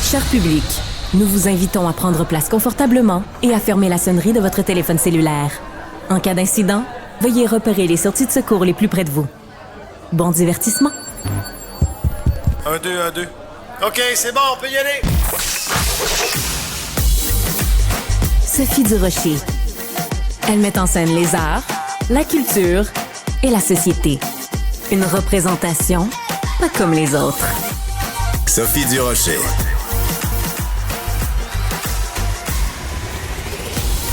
Cher public, nous vous invitons à prendre place confortablement et à fermer la sonnerie de votre téléphone cellulaire. En cas d'incident, veuillez repérer les sorties de secours les plus près de vous. Bon divertissement. 1, 2, 1, 2. OK, c'est bon, on peut y aller. Sophie Durocher. Elle met en scène les arts, la culture et la société. Une représentation pas comme les autres. Sophie Durocher.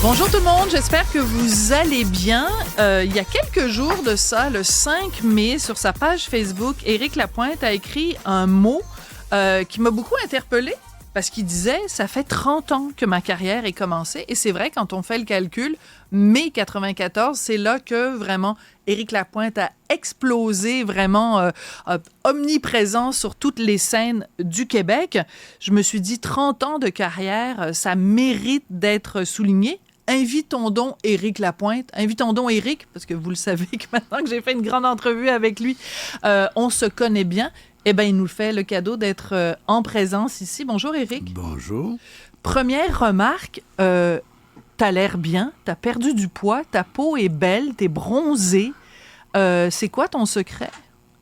Bonjour tout le monde, j'espère que vous allez bien. Il y a quelques jours de ça, le 5 mai, sur sa page Facebook, Éric Lapointe a écrit un mot qui m'a beaucoup interpellée parce qu'il disait « Ça fait 30 ans que ma carrière est commencée ». Et c'est vrai, quand on fait le calcul, mai 94, c'est là que vraiment Éric Lapointe a explosé, vraiment omniprésent sur toutes les scènes du Québec. Je me suis dit, 30 ans de carrière, ça mérite d'être souligné. Invitons donc Éric Lapointe. Invitons donc Éric, parce que vous le savez que maintenant que j'ai fait une grande entrevue avec lui, on se connaît bien. Eh bien, il nous fait le cadeau d'être en présence ici. Bonjour, Éric. Bonjour. Première remarque, t'as l'air bien, t'as perdu du poids, ta peau est belle, t'es bronzé. C'est quoi ton secret?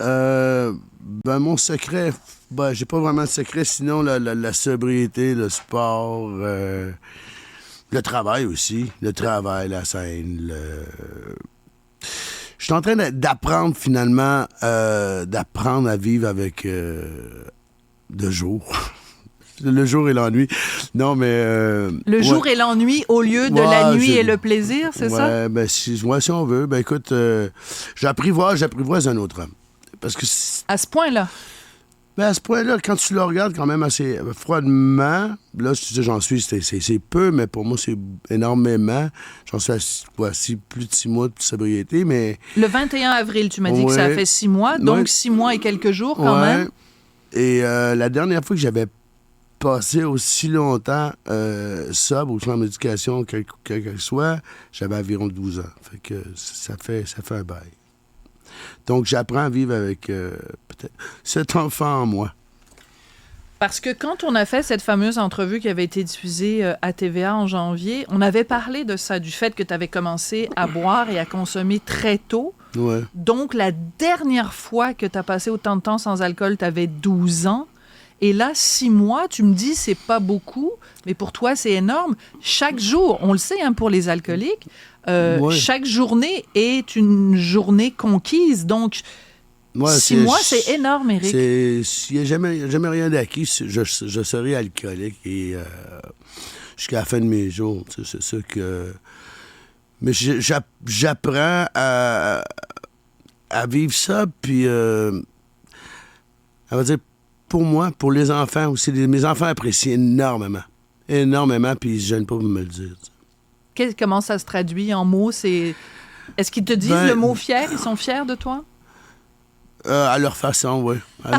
Mon secret, j'ai pas vraiment de secret, sinon la sobriété, le sport, le travail aussi. Le travail, la scène, Je suis en train d'apprendre finalement, d'apprendre à vivre avec le jour. Le jour et l'ennui. Non, mais... le jour et l'ennui au lieu de la nuit et le plaisir, c'est ça? Ben, si on veut. Ben, écoute, j'apprivoise un autre homme. Parce que... À ce point-là? Ben, à ce point-là, quand tu le regardes quand même assez froidement, là, si tu dis j'en suis, c'est peu, mais pour moi, c'est énormément. J'en suis à plus de 6 mois de sobriété, mais... Le 21 avril, tu m'as dit que ça a fait 6 mois, donc 6 mois et quelques jours quand même. Et la dernière fois que j'avais passé aussi longtemps sobre ou sans médication, quel que soit, j'avais environ 12 ans. Fait que ça fait un bail. Donc, j'apprends à vivre avec peut-être cet enfant en moi. Parce que quand on a fait cette fameuse entrevue qui avait été diffusée à TVA en janvier, on avait parlé de ça, du fait que tu avais commencé à boire et à consommer très tôt. Ouais. Donc, la dernière fois que tu as passé autant de temps sans alcool, tu avais 12 ans. Et là, 6 mois, tu me dis, c'est pas beaucoup, mais pour toi, c'est énorme. Chaque jour, on le sait pour les alcooliques, chaque journée est une journée conquise. Donc, 6 mois, c'est énorme, Éric. Il n'y a jamais rien d'acquis. Je serai alcoolique et jusqu'à la fin de mes jours. C'est ça que... Mais j'apprends à vivre ça, puis... on va dire, pour moi, pour les enfants aussi, mes enfants apprécient énormément. Énormément, puis ils ne se gênent pas pour me le dire. Comment ça se traduit en mots? Est-ce qu'ils te disent le mot fier? Ils sont fiers de toi? À leur façon, oui. À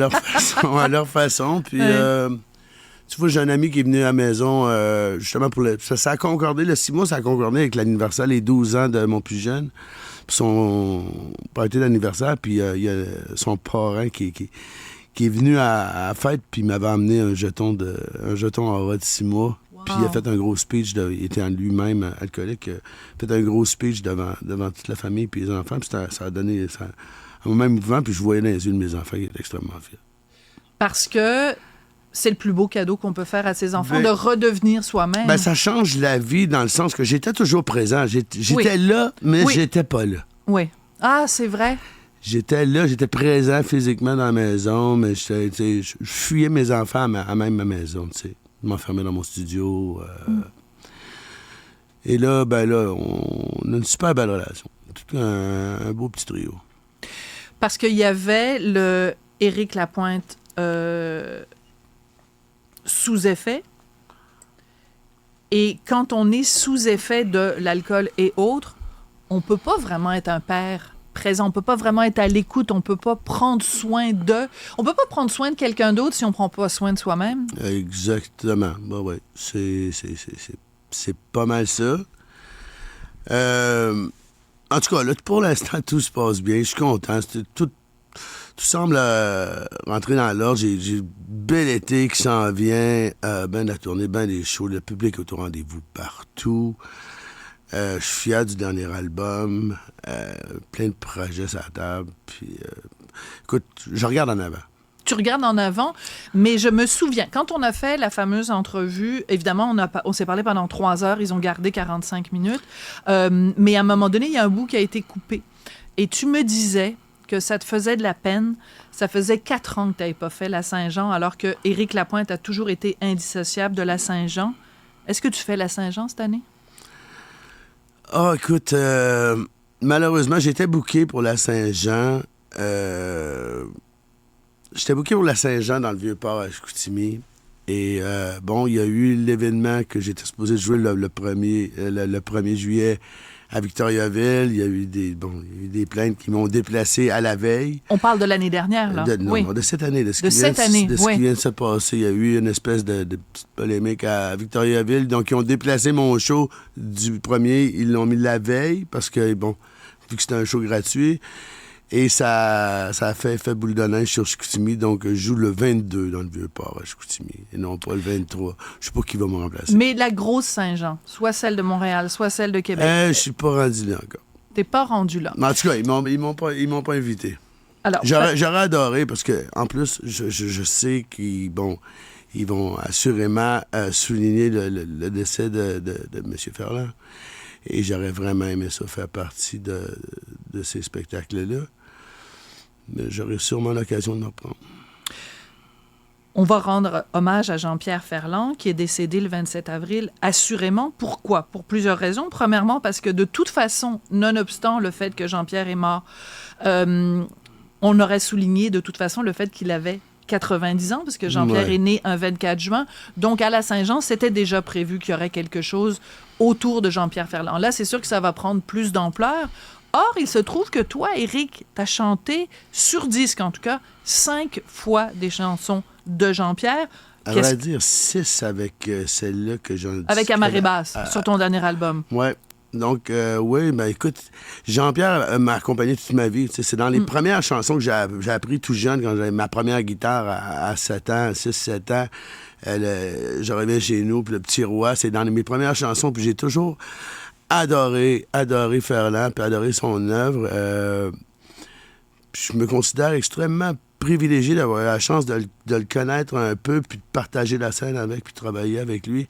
leur façon. Puis, tu vois, j'ai un ami qui est venu à la maison, justement, ça a concordé, le 6 mois, ça a concordé avec l'anniversaire, les 12 ans de mon plus jeune. Puis son party d'anniversaire, puis il y a son parrain qui est venu à la fête, puis il m'avait amené un jeton en haut de 6 mois. Wow. Puis il a fait un gros speech, il était en lui-même alcoolique, il a fait un gros speech devant toute la famille puis les enfants, puis ça a donné un moment émouvant, puis je voyais dans les yeux de mes enfants qui étaient extrêmement fiers. Parce que c'est le plus beau cadeau qu'on peut faire à ses enfants, de redevenir soi-même. Ben, ça change la vie dans le sens que j'étais toujours présent. J'étais là, mais j'étais pas là. Oui. Ah, c'est vrai. J'étais là, j'étais présent physiquement dans la maison, mais je fuyais mes enfants à même ma maison, tu sais. Je m'enfermais dans mon studio. Et là, on a une super belle relation. Tout un beau petit trio. Parce qu'il y avait le Éric Lapointe sous effet. Et quand on est sous effet de l'alcool et autres, on peut pas vraiment être un père présent, on peut pas vraiment être à l'écoute, on peut pas prendre soin de... On peut pas prendre soin de quelqu'un d'autre si on prend pas soin de soi-même. Exactement. Ben ouais, c'est pas mal ça. En tout cas, là, pour l'instant, tout se passe bien. Je suis content. tout semble rentrer dans l'ordre. J'ai bel été qui s'en vient, ben de la tournée, ben des shows, le public est au rendez-vous partout. Je suis fier du dernier album, plein de projets sur la table. Puis, écoute, je regarde en avant. Tu regardes en avant, mais je me souviens, quand on a fait la fameuse entrevue, évidemment, on s'est parlé pendant 3 heures, ils ont gardé 45 minutes, mais à un moment donné, il y a un bout qui a été coupé. Et tu me disais que ça te faisait de la peine. Ça faisait 4 ans que tu n'avais pas fait la Saint-Jean, alors que Éric Lapointe a toujours été indissociable de la Saint-Jean. Est-ce que tu fais la Saint-Jean cette année? Ah, écoute, malheureusement, j'étais booké pour la Saint-Jean. J'étais booké pour la Saint-Jean dans le Vieux-Port à Chicoutimi. Et bon, il y a eu l'événement que j'étais supposé jouer le 1er juillet à Victoriaville. Il y a eu des plaintes qui m'ont déplacé à la veille. On parle de l'année dernière, là? Non, de cette année. De ce qui vient de se passer. Il y a eu une espèce de petite polémique à Victoriaville. Donc, ils ont déplacé mon show du 1er. Ils l'ont mis la veille parce que, bon, vu que c'était un show gratuit. Et ça a fait boule de neige sur Chicoutimi. Donc, je joue le 22 dans le Vieux-Port à Chicoutimi et non pas le 23. Je sais pas qui va me remplacer. Mais la grosse Saint-Jean, soit celle de Montréal, soit celle de Québec. Je suis pas rendu là encore. T'es pas rendu là. Mais en tout cas, ils m'ont pas invité. Alors, j'aurais adoré parce que, en plus, je sais qu'ils vont assurément souligner le décès de M. Ferland. Et j'aurais vraiment aimé ça faire partie de ces spectacles-là. Mais j'aurai sûrement l'occasion de me reprendre. On va rendre hommage à Jean-Pierre Ferland, qui est décédé le 27 avril, assurément. Pourquoi? Pour plusieurs raisons. Premièrement, parce que de toute façon, nonobstant le fait que Jean-Pierre est mort, on aurait souligné de toute façon le fait qu'il avait 90 ans, parce que Jean-Pierre est né un 24 juin. Donc, à la Saint-Jean, c'était déjà prévu qu'il y aurait quelque chose autour de Jean-Pierre Ferland. Là, c'est sûr que ça va prendre plus d'ampleur. Or, il se trouve que toi, Éric, t'as chanté, sur disque en tout cas, 5 fois des chansons de Jean-Pierre. À vrai dire, 6 avec celle-là que j'en dis. Avec Amarée basse, sur ton dernier album. Oui. Donc, oui, ben écoute, Jean-Pierre m'a accompagné toute ma vie. C'est dans les premières chansons que j'ai appris tout jeune, quand j'avais ma première guitare à 7 ans, 6-7 ans. Je reviens chez nous, puis Le Petit Roi, c'est dans mes premières chansons, puis j'ai toujours adoré Ferland, puis adoré son œuvre. Je me considère extrêmement privilégié d'avoir la chance de le connaître un peu, puis de partager la scène avec, puis de travailler avec lui.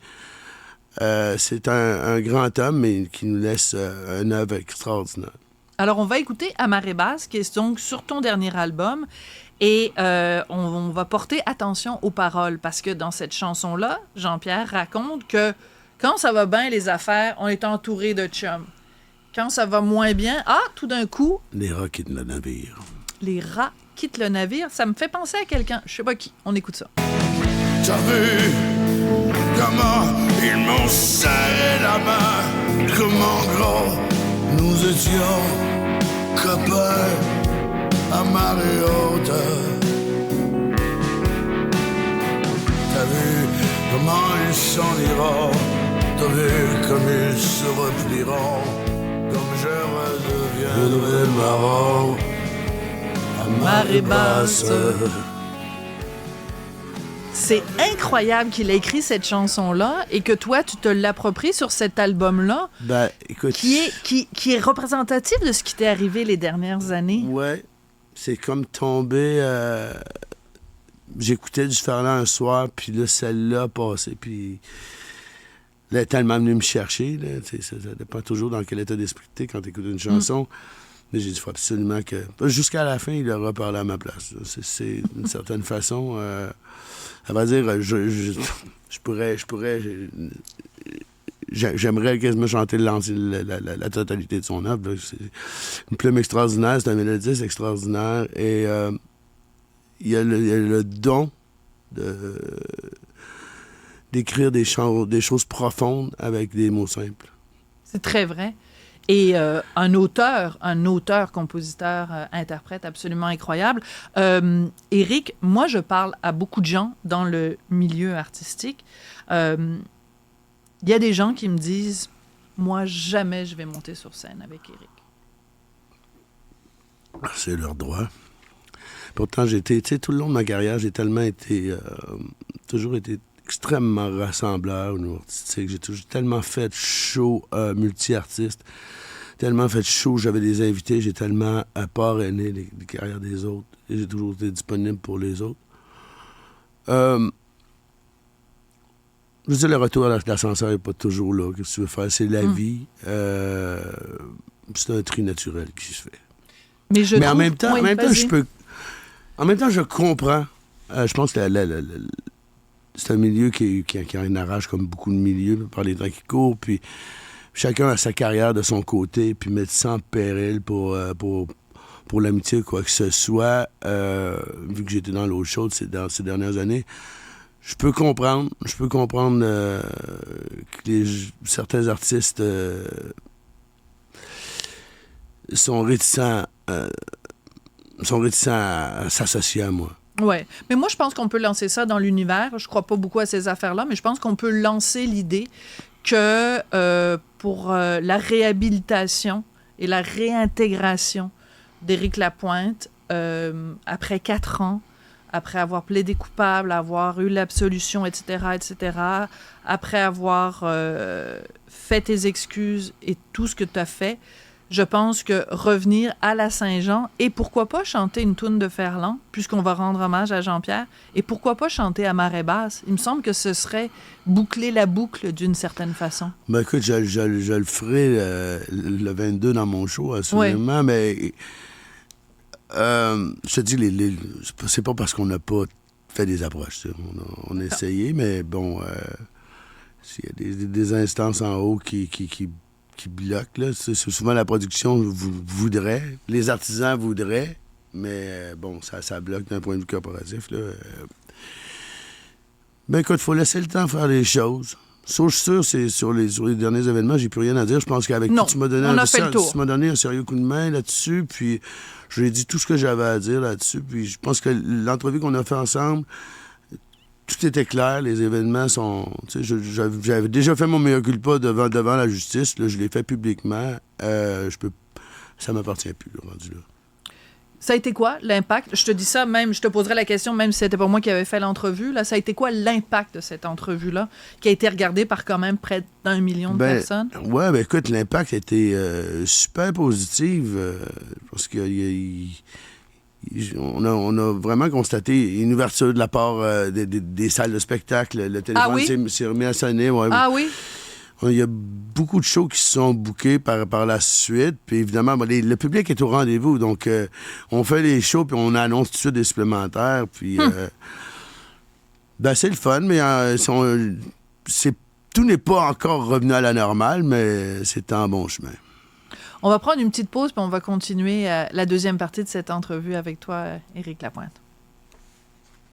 C'est un grand homme, mais qui nous laisse une œuvre extraordinaire. Alors, on va écouter Amarée basse, qui est donc sur ton dernier album. Et on va porter attention aux paroles, parce que dans cette chanson-là, Jean-Pierre raconte que quand ça va bien, les affaires, on est entouré de chums. Quand ça va moins bien, tout d'un coup... Les rats quittent le navire. Les rats quittent le navire. Ça me fait penser à quelqu'un. Je sais pas qui. On écoute ça. T'as vu comment ils m'ont serré la main, comment gros nous étions copains à marée haute. T'as vu comment ils s'en iront, t'as vu comme ils se replieront, comme je redeviendrai marrant à marée basse. C'est incroyable qu'il ait écrit cette chanson-là et que toi, tu te l'appropries sur cet album-là, Ben, écoute... qui est représentatif de ce qui t'est arrivé les dernières années. Ouais, c'est comme tomber... J'écoutais du Ferland un soir, puis là, celle-là a passé, puis... Là, elle est tellement venue me chercher, là, ça dépend toujours dans quel état d'esprit t'es quand t'écoutes une chanson. Mais j'ai dit, il faut absolument que... Jusqu'à la fin, il aura parlé à ma place. C'est d'une certaine façon... à vrai dire, je pourrais... J'aimerais quasiment chanter la totalité de son œuvre. C'est une plume extraordinaire, c'est un mélodiste extraordinaire. Et il y a le don d'écrire des choses profondes avec des mots simples. C'est très vrai. Et un auteur, compositeur, interprète absolument incroyable. Éric, moi, je parle à beaucoup de gens dans le milieu artistique. Il y a des gens qui me disent, moi, jamais je vais monter sur scène avec Éric. C'est leur droit. Pourtant, tu sais, tout le long de ma carrière, j'ai tellement été, toujours été extrêmement rassembleur au niveau artistique. J'ai toujours tellement fait de shows multi-artistes, tellement fait de shows, j'avais des invités, j'ai tellement parrainé les carrières des autres. Et j'ai toujours été disponible pour les autres. Je veux dire, le retour à l'ascenseur n'est pas toujours là. Qu'est-ce que tu veux faire? C'est la vie. C'est un tri naturel qui se fait. Mais en même temps, En même temps, je comprends. Je pense que c'est un milieu qui a une arrache comme beaucoup de milieux par les temps qui courent. Puis chacun a sa carrière de son côté. Puis mettre ça en péril pour l'amitié, quoi que ce soit. Vu que j'étais dans l'eau chaude ces dernières années, je peux comprendre que certains artistes sont réticents à s'associer à moi. Oui. Mais moi, je pense qu'on peut lancer ça dans l'univers. Je crois pas beaucoup à ces affaires-là, mais je pense qu'on peut lancer l'idée que pour la réhabilitation et la réintégration d'Éric Lapointe, après 4 ans, après avoir plaidé coupable, avoir eu l'absolution, etc., après avoir fait tes excuses et tout ce que tu as fait, je pense que revenir à la Saint-Jean, et pourquoi pas chanter une toune de Ferland, puisqu'on va rendre hommage à Jean-Pierre, et pourquoi pas chanter à marée basse? Il me semble que ce serait boucler la boucle d'une certaine façon. Ben écoute, je le ferai le 22 dans mon show, absolument, oui. Mais je te dis, c'est pas parce qu'on n'a pas fait des approches. On a essayé, mais bon, s'il y a des instances en haut qui bloquent, là, c'est souvent la production voudrait, les artisans voudraient, mais bon, ça bloque d'un point de vue corporatif. Là. Ben écoute, il faut laisser le temps faire les choses. Je suis sûr, c'est sur les derniers événements, j'ai plus rien à dire. Je pense qu'avec tout, tu m'as donné un sérieux coup de main là-dessus, puis je lui ai dit tout ce que j'avais à dire là-dessus, puis je pense que l'entrevue qu'on a fait ensemble, tout était clair, les événements sont... J'avais déjà fait mon mea culpa devant la justice, là, je l'ai fait publiquement, ça m'appartient plus, là, rendu là. Ça a été quoi, l'impact? Je te dis ça, même, je te poserai la question, même si c'était pas moi qui avais fait l'entrevue, là, ça a été quoi l'impact de cette entrevue-là, qui a été regardée par quand même près d'1 million de personnes? Ouais, ben écoute, l'impact a été super positif, parce que on a vraiment constaté une ouverture de la part des salles de spectacle. Le téléphone s'est remis à sonner. Ouais. Ah oui? Il y a beaucoup de shows qui se sont bookés par la suite. Puis évidemment, le public est au rendez-vous. Donc, on fait les shows, puis on annonce tout de suite des supplémentaires. Puis, c'est le fun, mais tout n'est pas encore revenu à la normale, mais c'est en bon chemin. On va prendre une petite pause, puis on va continuer la deuxième partie de cette entrevue avec toi, Éric Lapointe.